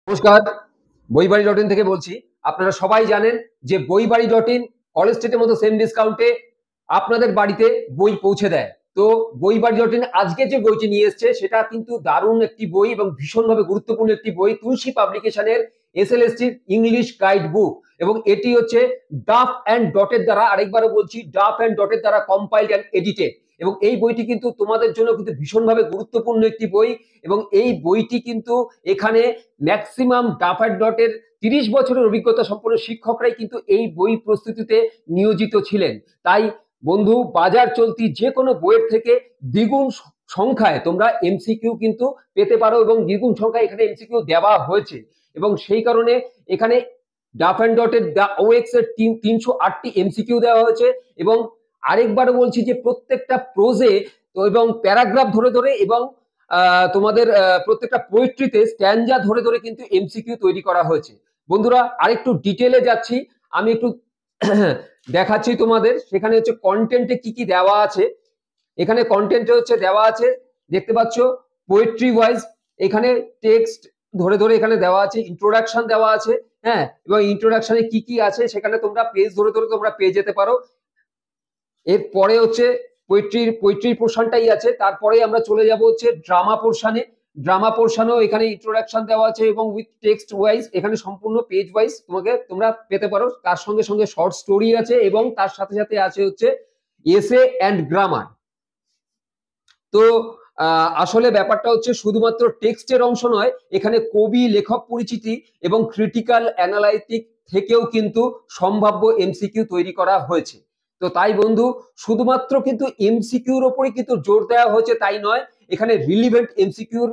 নমস্কার, বইবাড়ি.in থেকে বলছি। আপনারা সবাই জানেন যে বইবাড়ি.in কলেজ স্ট্রিটের মতো সেম ডিসকাউন্টে আপনাদের বাড়িতে বই পৌঁছে দেয়। তো বইবাড়ি.in আজকে যে বইটি নিয়ে এসছে সেটা কিন্তু দারুণ একটি বই এবং ভীষণভাবে গুরুত্বপূর্ণ একটি বই, তুলসী পাবলিকেশনের এসএলএসটি ইংলিশ গাইড বুক, এবং এটি হচ্ছে ডাফ অ্যান্ড ডটের দ্বারা, আরেকবারও বলছি, ডাফ অ্যান্ড ডটের দ্বারা কম্পাইলড অ্যান্ড এডিটেড। এবং এই বইটি কিন্তু তোমাদের জন্য কিন্তু ভীষণভাবে গুরুত্বপূর্ণ একটি বই। এবং এই বইটি কিন্তু এখানে ম্যাক্সিমাম ডাফ অ্যান্ড ডটের 30 বছরের অভিজ্ঞতা সম্পন্ন শিক্ষকরাই কিন্তু এই বই প্রস্তুতিতে নিয়োজিত ছিলেন। তাই বন্ধু, বাজার চলতি যে কোনো বইয়ের থেকে দ্বিগুণ সংখ্যায় তোমরা এমসিকিউ কিন্তু পেতে পারো, এবং দ্বিগুণ সংখ্যায় এখানে এমসিকিউ দেওয়া হয়েছে। এবং সেই কারণে এখানে ডাফ অ্যান্ড ডটের দা ওএক্স এর 308টি এমসিকিউ দেওয়া হয়েছে। এবং আরেকবার বলছি যে প্রত্যেকটা প্রোজে এবং প্যারাগ্রাফ ধরে ধরে এবং তোমাদের প্রত্যেকটা পোয়েট্রিতে স্ট্যান্জা ধরে ধরে কিন্তু এমসিকিউ তৈরি করা হয়েছে। বন্ধুরা, আরেকটু ডিটেলে যাচ্ছি, আমি একটু দেখাচ্ছি তোমাদের। সেখানে হচ্ছে কন্টেন্টে কি কি দেওয়া আছে। এখানে কন্টেন্টে হচ্ছে দেওয়া আছে, দেখতে পাচ্ছ, পোয়েট্রি ওয়াইজ এখানে টেক্সট ধরে ধরে এখানে দেওয়া আছে, ইন্ট্রোডাকশন দেওয়া আছে। হ্যাঁ, এবং ইন্ট্রোডাকশনে কি কি আছে সেখানে তোমরা পেজ ধরে ধরে তোমরা পেয়ে যেতে পারো। এরপরে হচ্ছে পোয়েট্রির পোর্শনটাই আছে, তারপরে আমরা চলে যাব হচ্ছে ড্রামা পোর্শনে। ড্রামা পোর্শনেও এখানে ইন্ট্রোডাকশন দেওয়া আছে এবং উইথ টেক্সট ওয়াইজ এখানে সম্পূর্ণ পেজ ওয়াইজ তোমরা পেতে পারো। তার সঙ্গে সঙ্গে শর্ট স্টোরি আছে এবং তার সাথে সাথে আছে হচ্ছে এসে অ্যান্ড গ্রামার। তো আসলে ব্যাপারটা হচ্ছে শুধুমাত্র টেক্সটের অংশ নয়, এখানে কবি, লেখক পরিচিতি এবং ক্রিটিক্যাল অ্যানালাইটিক থেকেও কিন্তু সম্ভাব্য এমসিকিউ তৈরি করা হয়েছে। তো তাই বন্ধু, শুধুমাত্র কিন্তু এমসিকিউর ওপরে কিন্তু জোর দেওয়া হয়েছে তাই নয়, এখানে রিলিভেন্ট এমসিকিউর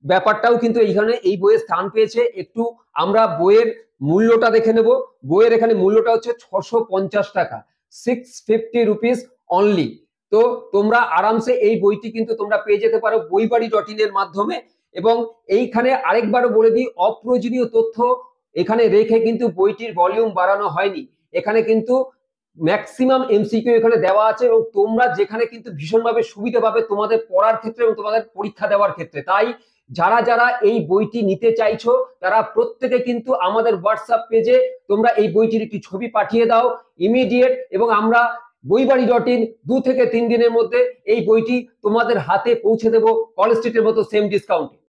ব্যাপারটাও কিন্তু এইখানে এই বইয়ে স্থান পেয়েছে। একটু আমরা বইয়ের মূল্যটা দেখে নেব। বইয়ের এখানে মূল্যটা হচ্ছে 650 টাকা, 650 রুপিস অনলি। তো তোমরা আরামসে এই বইটি কিন্তু তোমরা পেয়ে যেতে পারো বইবাড়ি.in এর মাধ্যমে। এবং এইখানে আরেকবারও বলে দিই, অপ্রয়োজনীয় তথ্য এখানে রেখে কিন্তু বইটির ভলিউম বাড়ানো হয়নি। এখানে কিন্তু ম্যাক্সিমাম এমসিকিউ এখানে দেওয়া আছে এবং তোমরা যেখানে কিন্তু ভীষণভাবে সুবিধা পাবে তোমাদের পড়ার ক্ষেত্রে এবং তোমাদের পরীক্ষা দেওয়ার ক্ষেত্রে। তাই যারা যারা এই বইটি নিতে চাইছো তারা প্রত্যেকে কিন্তু আমাদের হোয়াটসঅ্যাপ পেজে তোমরা এই বইটির একটি ছবি পাঠিয়ে দাও ইমিডিয়েট, এবং আমরা বইবাড়ি.in 2 থেকে 3 দিনের মধ্যে এই বইটি তোমাদের হাতে পৌঁছে দেবো কলেজ স্ট্রিটের মতো সেম ডিসকাউন্টে।